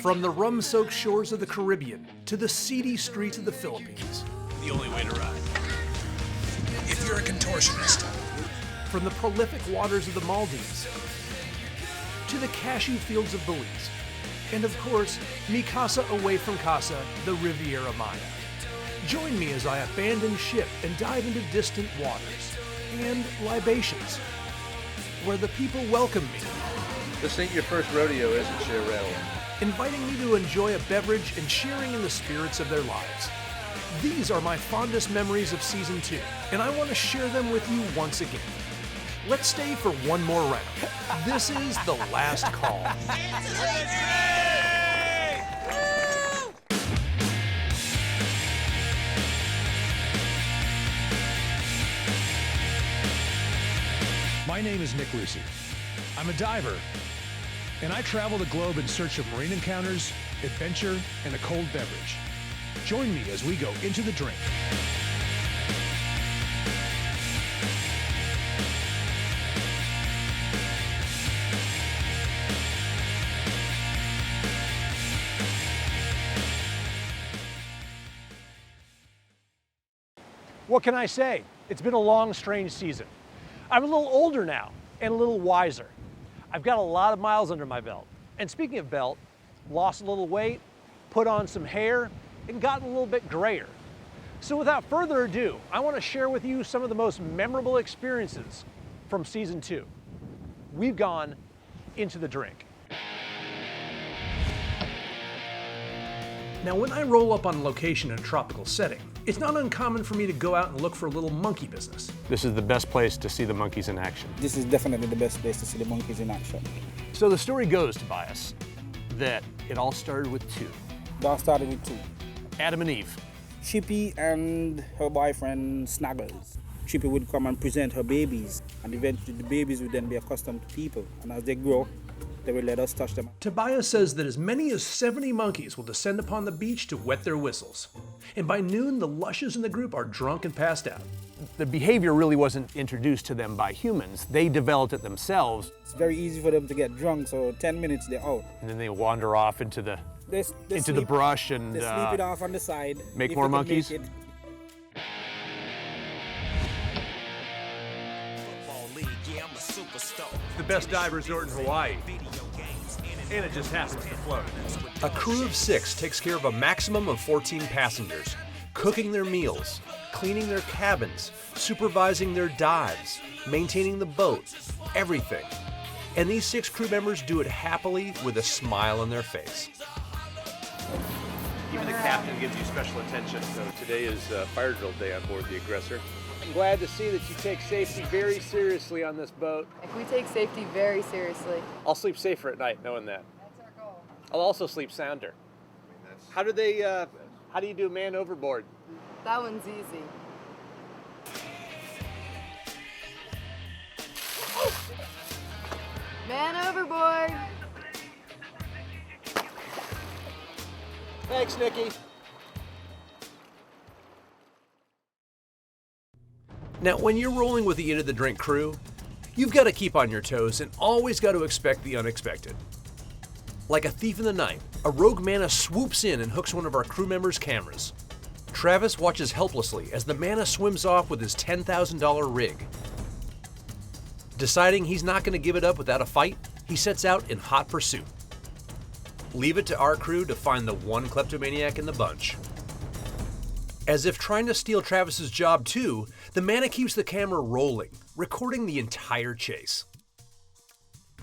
From the rum-soaked shores of the Caribbean to the seedy streets of the Philippines. The only way to ride. If you're a contortionist. From the prolific waters of the Maldives to the cashew fields of Belize. And of course, mi casa away from casa, the Riviera Maya. Join me as I abandon ship and dive into distant waters and libations, where the people welcome me. This ain't your first rodeo, is it, Shirel? Inviting me to enjoy a beverage and sharing in the spirits of their lives. These are my fondest memories of Season 2, and I want to share them with you once again. Let's stay for one more round. This is the last call. My name is Nick Lucy. I'm a diver, and I travel the globe in search of marine encounters, adventure, and a cold beverage. Join me as we go into the drink. What can I say? It's been a long, strange season. I'm a little older now and a little wiser. I've got a lot of miles under my belt. And speaking of belt, lost a little weight, put on some hair, and gotten a little bit grayer. So without further ado, I want to share with you some of the most memorable experiences from Season 2. We've gone into the drink. Now, when I roll up on location in a tropical setting, it's not uncommon for me to go out and look for a little monkey business. This is the best place to see the monkeys in action. This is definitely the best place to see the monkeys in action. So the story goes, Tobias, that it all started with two. It all started with two. Adam and Eve. Chippy and her boyfriend Snuggles. Chippy would come and present her babies, and eventually the babies would then be accustomed to people. And as they grow, they will let us touch them. Tobias says that as many as 70 monkeys will descend upon the beach to wet their whistles. And by noon, the lushes in the group are drunk and passed out. The behavior really wasn't introduced to them by humans. They developed it themselves. It's very easy for them to get drunk, so 10 minutes they're out. And then they wander off into the the brush and they sleep it off on the side. Make more monkeys. The best dive resort in Hawaii. And it just happens to float. A crew of 6 takes care of a maximum of 14 passengers, cooking their meals, cleaning their cabins, supervising their dives, maintaining the boat, everything. And these 6 crew members do it happily with a smile on their face. Even the captain gives you special attention. So today is fire drill day on board the Aggressor. I'm glad to see that you take safety very seriously on this boat. We take safety very seriously. I'll sleep safer at night knowing that. That's our goal. I'll also sleep sounder. How do you do man overboard? That one's easy. Man overboard! Thanks, Nikki. Now, when you're rolling with the Into the Drink crew, you've got to keep on your toes and always got to expect the unexpected. Like a thief in the night, a rogue mana swoops in and hooks one of our crew members' cameras. Travis watches helplessly as the mana swims off with his $10,000 rig. Deciding he's not going to give it up without a fight, he sets out in hot pursuit. Leave it to our crew to find the one kleptomaniac in the bunch. As if trying to steal Travis's job too, the mana keeps the camera rolling, recording the entire chase.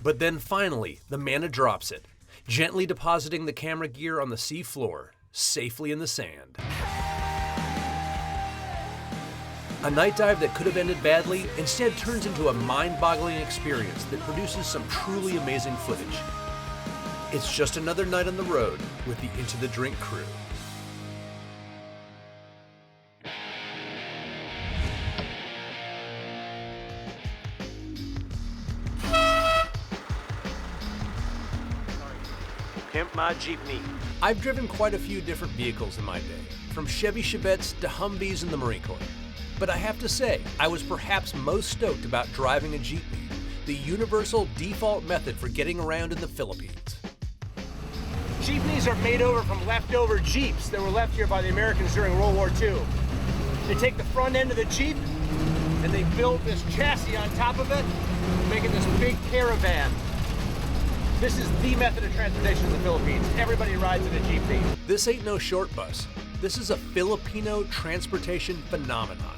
But then finally, the mana drops it, gently depositing the camera gear on the sea floor, safely in the sand. A night dive that could have ended badly instead turns into a mind-boggling experience that produces some truly amazing footage. It's just another night on the road with the Into the Drink crew. Pimp my jeepney. I've driven quite a few different vehicles in my day, from Chevy Chevettes to Humvees in the Marine Corps. But I have to say, I was perhaps most stoked about driving a jeepney, the universal default method for getting around in the Philippines. Jeepneys are made over from leftover Jeeps that were left here by the Americans during World War II. They take the front end of the Jeep and they build this chassis on top of it, making this big caravan. This is the method of transportation in the Philippines. Everybody rides in a jeepney. This ain't no short bus. This is a Filipino transportation phenomenon.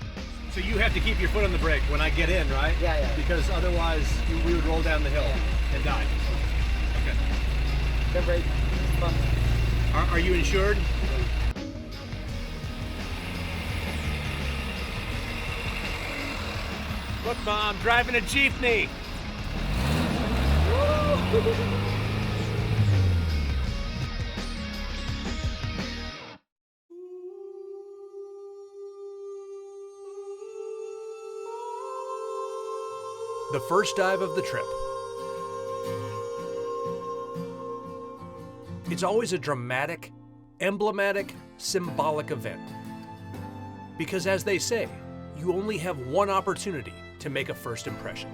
So you have to keep your foot on the brake when I get in, right? Yeah. Because otherwise we would roll down the hill and die. Okay. Good break. Fun. Are you insured? Look, Mom, driving a jeepney. The first dive of the trip. It's always a dramatic, emblematic, symbolic event. Because as they say, you only have one opportunity to make a first impression.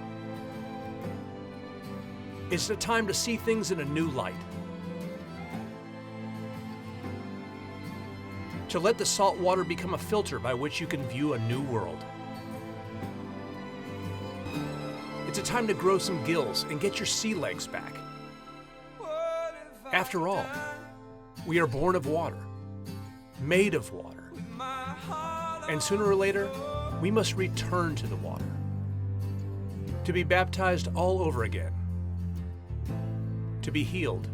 It's a time to see things in a new light. To let the salt water become a filter by which you can view a new world. It's a time to grow some gills and get your sea legs back. After all, we are born of water, made of water. And sooner or later, we must return to the water, to be baptized all over again, to be healed,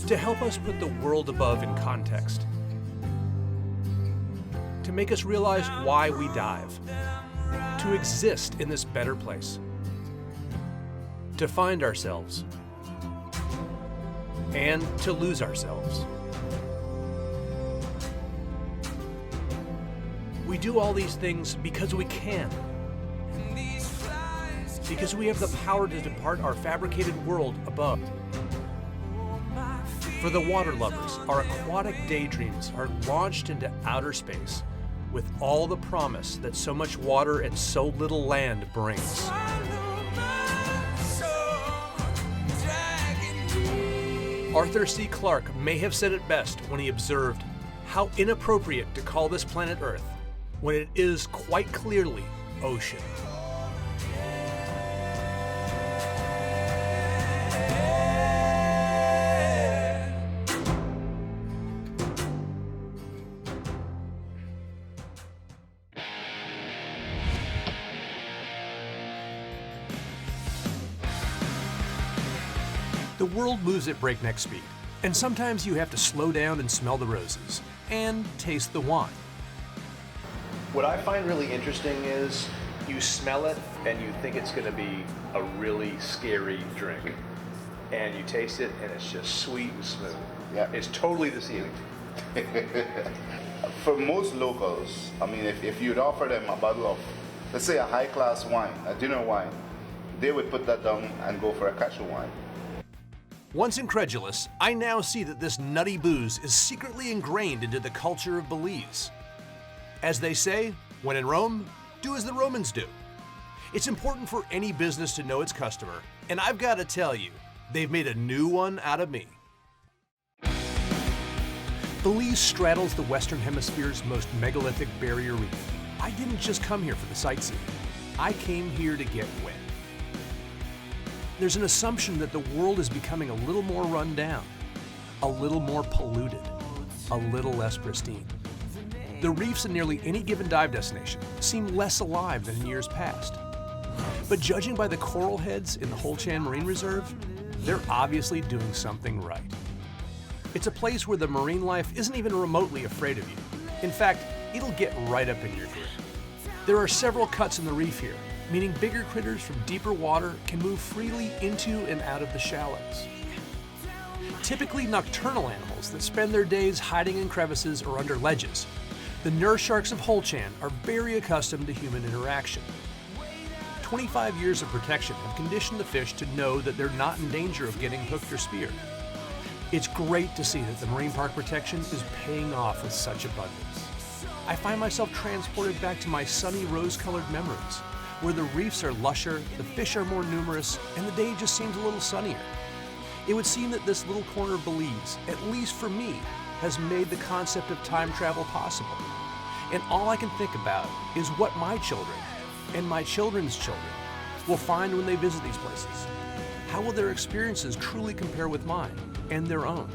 to help us put the world above in context, to make us realize why we dive, to exist in this better place, to find ourselves, and to lose ourselves. We do all these things because we can. Because we have the power to depart our fabricated world above. For the water lovers, our aquatic daydreams are launched into outer space with all the promise that so much water and so little land brings. Arthur C. Clarke may have said it best when he observed how inappropriate to call this planet Earth when it is quite clearly ocean. The world moves at breakneck speed, and sometimes you have to slow down and smell the roses, and taste the wine. What I find really interesting is you smell it and you think it's going to be a really scary drink. And you taste it and it's just sweet and smooth. Yeah. It's totally deceiving. For most locals, I mean, if you'd offer them a bottle of, let's say, a high-class wine, a dinner wine, they would put that down and go for a casual wine. Once incredulous, I now see that this nutty booze is secretly ingrained into the culture of Belize. As they say, when in Rome, do as the Romans do. It's important for any business to know its customer, and I've got to tell you, they've made a new one out of me. Belize straddles the Western Hemisphere's most megalithic barrier reef. I didn't just come here for the sightseeing. I came here to get wet. There's an assumption that the world is becoming a little more run down, a little more polluted, a little less pristine. The reefs in nearly any given dive destination seem less alive than in years past. But judging by the coral heads in the Holchan Marine Reserve, they're obviously doing something right. It's a place where the marine life isn't even remotely afraid of you. In fact, it'll get right up in your grip. There are several cuts in the reef here, meaning bigger critters from deeper water can move freely into and out of the shallows. Typically nocturnal animals that spend their days hiding in crevices or under ledges, the nurse sharks of Holchan are very accustomed to human interaction. 25 years of protection have conditioned the fish to know that they're not in danger of getting hooked or speared. It's great to see that the marine park protection is paying off with such abundance. I find myself transported back to my sunny rose-colored memories, where the reefs are lusher, the fish are more numerous, and the day just seems a little sunnier. It would seem that this little corner of Belize, at least for me, has made the concept of time travel possible. And all I can think about is what my children and my children's children will find when they visit these places. How will their experiences truly compare with mine and their own?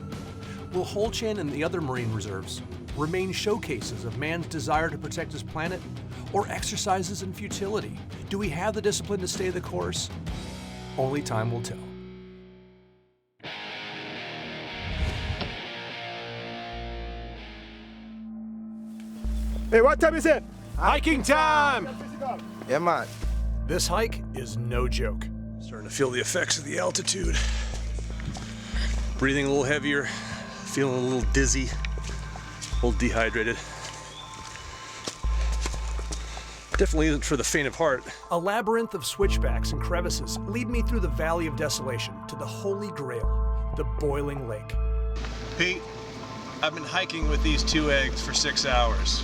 Will Holchan and the other marine reserves remain showcases of man's desire to protect his planet, or exercises in futility? Do we have the discipline to stay the course? Only time will tell. Hey, what time is it? Hiking time! Yeah, man. This hike is no joke. Starting to feel the effects of the altitude. Breathing a little heavier, feeling a little dizzy, a little dehydrated. Definitely isn't for the faint of heart. A labyrinth of switchbacks and crevices lead me through the Valley of Desolation to the Holy Grail, the boiling lake. Pete, I've been hiking with these 2 eggs for 6 hours.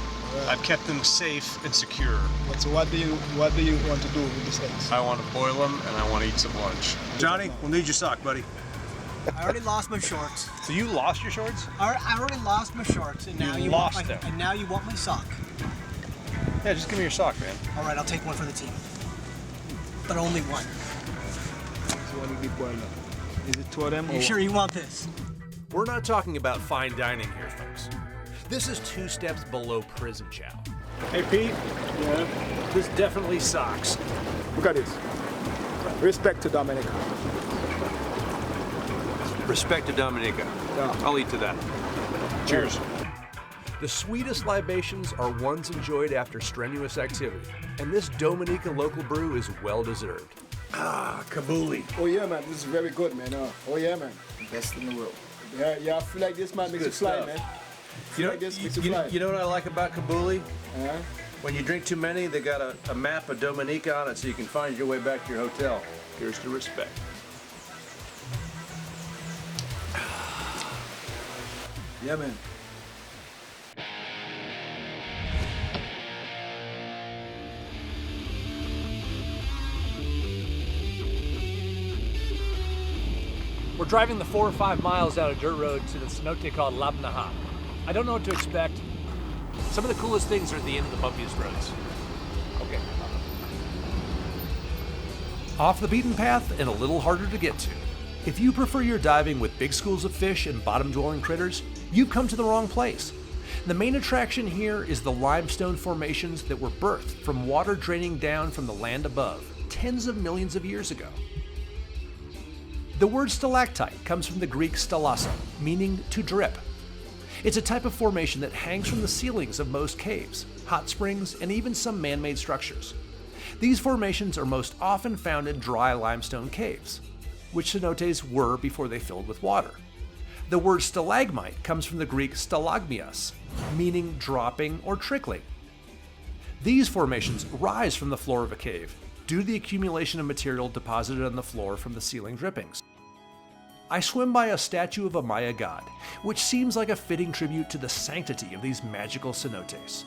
I've kept them safe and secure. So what do you want to do with these eggs? I want to boil them and I want to eat some lunch. Johnny, we'll need your sock, buddy. I already lost my shorts. So you lost your shorts? I already lost my shorts, and now you lost want my, them. And now you want my sock. Yeah, just give me your sock, man. All right, I'll take one for the team, but only one. So what do you boil up? Is it 2 of them? You sure you want this? We're not talking about fine dining here, folks. This is 2 steps below prison chow. Hey, Pete. Yeah? This definitely socks. Look at this. Respect to Dominica. Respect to Dominica. Yeah. I'll eat to that. Cheers. The sweetest libations are ones enjoyed after strenuous activity, and this Dominica local brew is well-deserved. Ah, Kabuli. Oh yeah, man. This is very good, man. Oh yeah, man. Best in the world. Yeah, I feel like this man makes you fly, stuff. man. You know, Like this makes you fly. you know what I like about Kabuli? Yeah. When you drink too many, they got a map of Dominica on it so you can find your way back to your hotel. Here's to respect. Yeah, man. We're driving the 4 or 5 miles down a dirt road to the cenote called Labnaha. I don't know what to expect. Some of the coolest things are at the end of the bumpiest roads. Okay. Off the beaten path and a little harder to get to. If you prefer your diving with big schools of fish and bottom-dwelling critters, you've come to the wrong place. The main attraction here is the limestone formations that were birthed from water draining down from the land above tens of millions of years ago. The word stalactite comes from the Greek stalasso, meaning to drip. It's a type of formation that hangs from the ceilings of most caves, hot springs, and even some man-made structures. These formations are most often found in dry limestone caves, which cenotes were before they filled with water. The word stalagmite comes from the Greek stalagmios, meaning dropping or trickling. These formations rise from the floor of a cave due to the accumulation of material deposited on the floor from the ceiling drippings. I swim by a statue of a Maya god, which seems like a fitting tribute to the sanctity of these magical cenotes.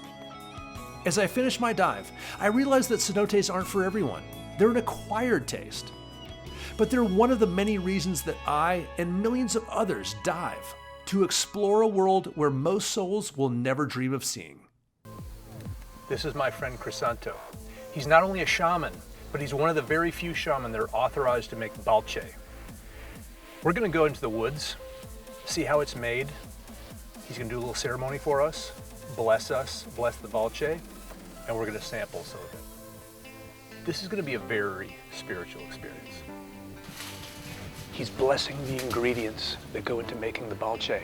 As I finish my dive, I realize that cenotes aren't for everyone. They're an acquired taste. But they're one of the many reasons that I and millions of others dive, to explore a world where most souls will never dream of seeing. This is my friend Crisanto. He's not only a shaman, but he's one of the very few shaman that are authorized to make balche. We're gonna go into the woods, see how it's made. He's gonna do a little ceremony for us, bless the balche, and we're gonna sample some of it. This is gonna be a very spiritual experience. He's blessing the ingredients that go into making the balche,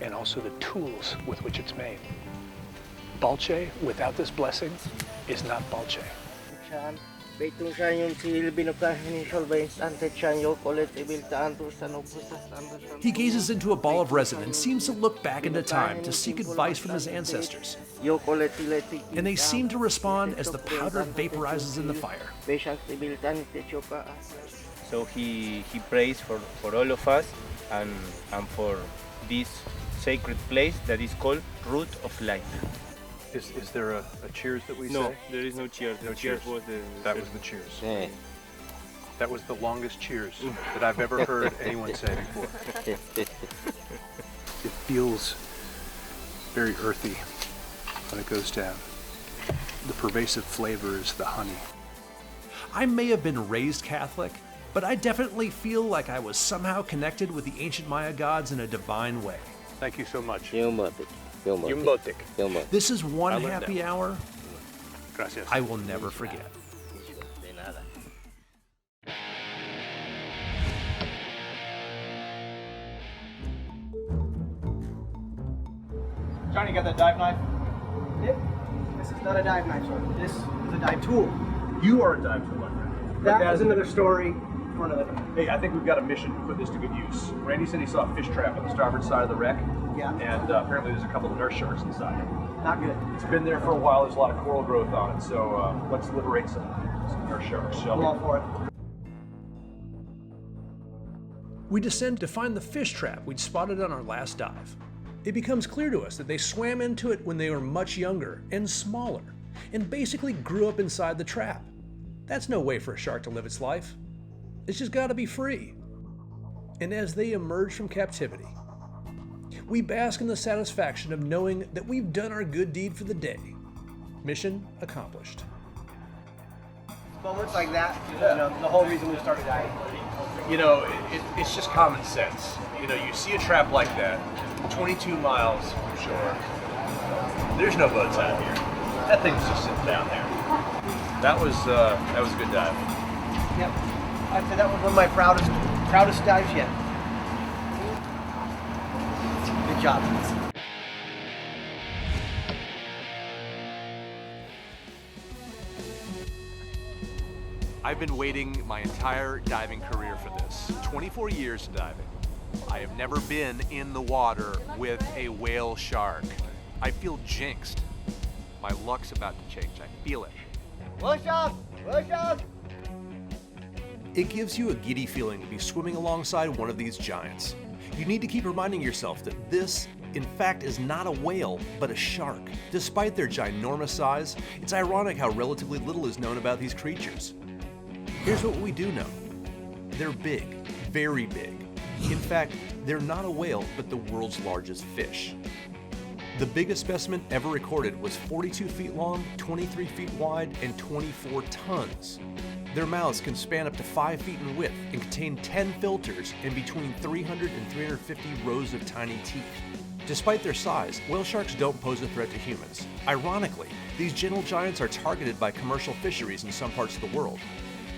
and also the tools with which it's made. Balche, without this blessing, is not balche. He gazes into a ball of resin and seems to look back into time to seek advice from his ancestors. And they seem to respond as the powder vaporizes in the fire. So he prays for all of us and for this sacred place that is called Root of Light. Is there a cheers that we say? No, there is no cheers. No cheers. Was that was the cheers. Yeah. That was the longest cheers that I've ever heard anyone say before. It feels very earthy when it goes down. The pervasive flavor is the honey. I may have been raised Catholic, but I definitely feel like I was somehow connected with the ancient Maya gods in a divine way. Thank you so much. Yumbotic. This is one I learned happy that. hour Gracias. I will never forget. De nada. Johnny, you got that dive knife? Yep. This is not a dive knife, sir. This is a dive tool. You are a dive tool, my friend. That is another story for another day. Hey, I think we've got a mission to put this to good use. Randy said he saw a fish trap on the starboard side of the wreck. Yeah. And apparently there's a couple of nurse sharks inside it. Not good. It's been there for a while. There's a lot of coral growth on it. So let's liberate some nurse sharks, shall I'm we? all for it. We descend to find the fish trap we'd spotted on our last dive. It becomes clear to us that they swam into it when they were much younger and smaller, and basically grew up inside the trap. That's no way for a shark to live its life. It's just gotta be free. And as they emerge from captivity, we bask in the satisfaction of knowing that we've done our good deed for the day. Mission accomplished. Moments like that, you know, the whole reason we started diving. You know, it's just common sense. You know, you see a trap like that, 22 miles from shore. There's no boats out here. That thing's just sitting down there. That was a good dive. Yep. I'd say that was one of my proudest dives yet. Good job. I've been waiting my entire diving career for this. 24 years of diving. I have never been in the water with a whale shark. I feel jinxed. My luck's about to change. I feel it. Push up! Push up! It gives you a giddy feeling to be swimming alongside one of these giants. You need to keep reminding yourself that this, in fact, is not a whale, but a shark. Despite their ginormous size, it's ironic how relatively little is known about these creatures. Here's what we do know. They're big, very big. In fact, they're not a whale, but the world's largest fish. The biggest specimen ever recorded was 42 feet long, 23 feet wide, and 24 tons. Their mouths can span up to 5 feet in width and contain 10 filters and between 300 and 350 rows of tiny teeth. Despite their size, whale sharks don't pose a threat to humans. Ironically, these gentle giants are targeted by commercial fisheries in some parts of the world.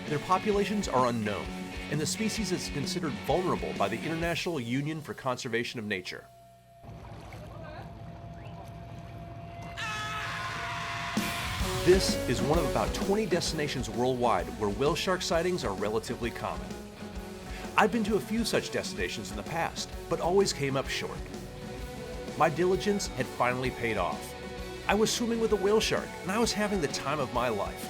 Their populations are unknown, and the species is considered vulnerable by the International Union for Conservation of Nature. This is one of about 20 destinations worldwide where whale shark sightings are relatively common. I've been to a few such destinations in the past, but always came up short. My diligence had finally paid off. I was swimming with a whale shark, and I was having the time of my life.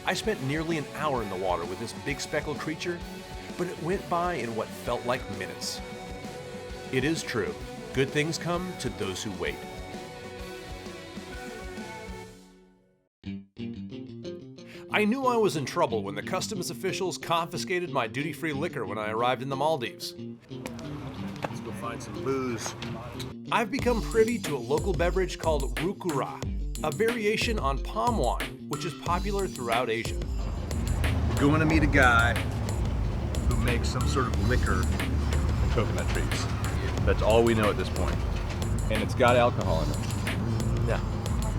I spent nearly an hour in the water with this big speckled creature, but it went by in what felt like minutes. It is true, good things come to those who wait. I knew I was in trouble when the customs officials confiscated my duty-free liquor when I arrived in the Maldives. Let's go find some booze. I've become privy to a local beverage called Rukura, a variation on palm wine, which is popular throughout Asia. We're going to meet a guy who makes some sort of liquor from coconut trees. That's all we know at this point. And it's got alcohol in it. Yeah.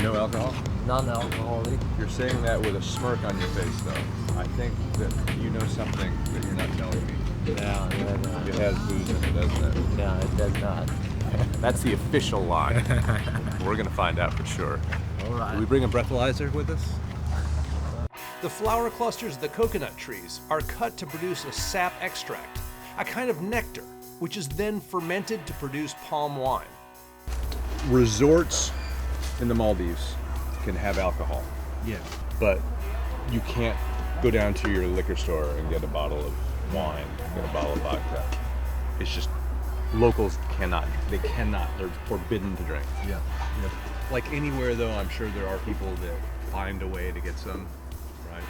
No alcohol? Non-alcoholic. You're saying that with a smirk on your face, though. I think that you know something that you're not telling me. Yeah. It has booze in it, doesn't it? Yeah, it does not. That's the official line. We're gonna find out for sure. All right. Did we bring a breathalyzer with us? The flower clusters of the coconut trees are cut to produce a sap extract, a kind of nectar, which is then fermented to produce palm wine. Resorts in the Maldives can have alcohol. Yeah. But you can't go down to your liquor store and get a bottle of wine, get a bottle of vodka. It's just, locals cannot, they're forbidden to drink. Yeah. Like anywhere though, I'm sure there are people that find a way to get some, right?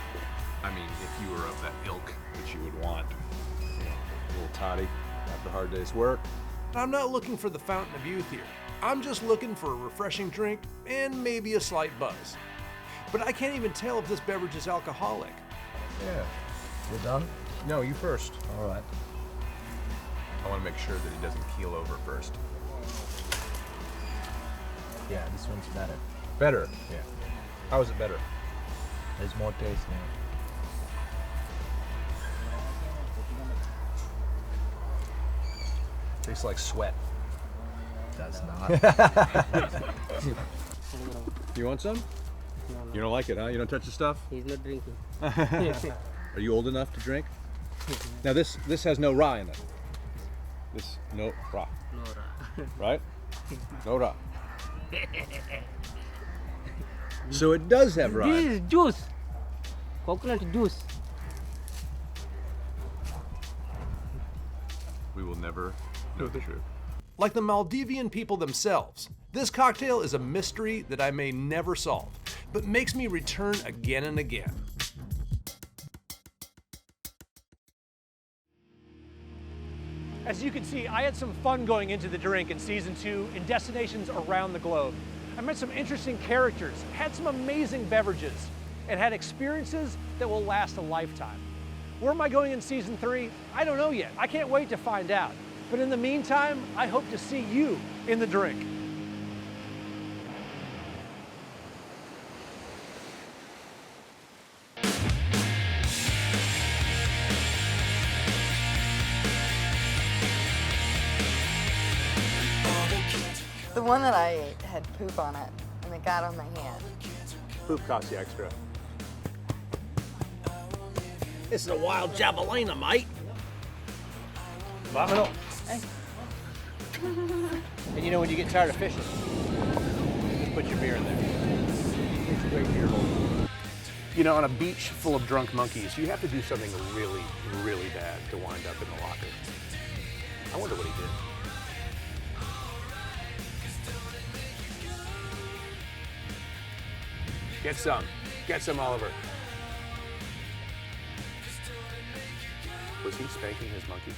I mean, if you were of that ilk that you would want. A little toddy after a hard day's work. I'm not looking for the fountain of youth here. I'm just looking for a refreshing drink and maybe a slight buzz. But I can't even tell if this beverage is alcoholic. Yeah. You done? No, you first. All right. I want to make sure that it doesn't keel over first. Yeah, this one's better. Better? Yeah. How is it better? There's more taste now. Tastes like sweat. That's not. You want some? You don't like it, huh? You don't touch the stuff? He's not drinking. Are you old enough to drink? Now this has no rye in it. This no rye. No rye. Right? No rye. So it does have rye. This is juice. Coconut juice. We will never know the truth. Like the Maldivian people themselves, this cocktail is a mystery that I may never solve, but makes me return again and again. As you can see, I had some fun going into the drink in season 2 in destinations around the globe. I met some interesting characters, had some amazing beverages, and had experiences that will last a lifetime. Where am I going in season 3? I don't know yet. I can't wait to find out. But in the meantime, I hope to see you in the drink. The one that I ate had poop on it, and it got on my hand. Poop costs you extra. This is a wild javelina, mate. Vámonos. And you know when you get tired of fishing, just put your beer in there. It's a great beer hole. You know, on a beach full of drunk monkeys, you have to do something really, really bad to wind up in the locker. I wonder what he did. Get some. Get some, Oliver. Was he spanking his monkey?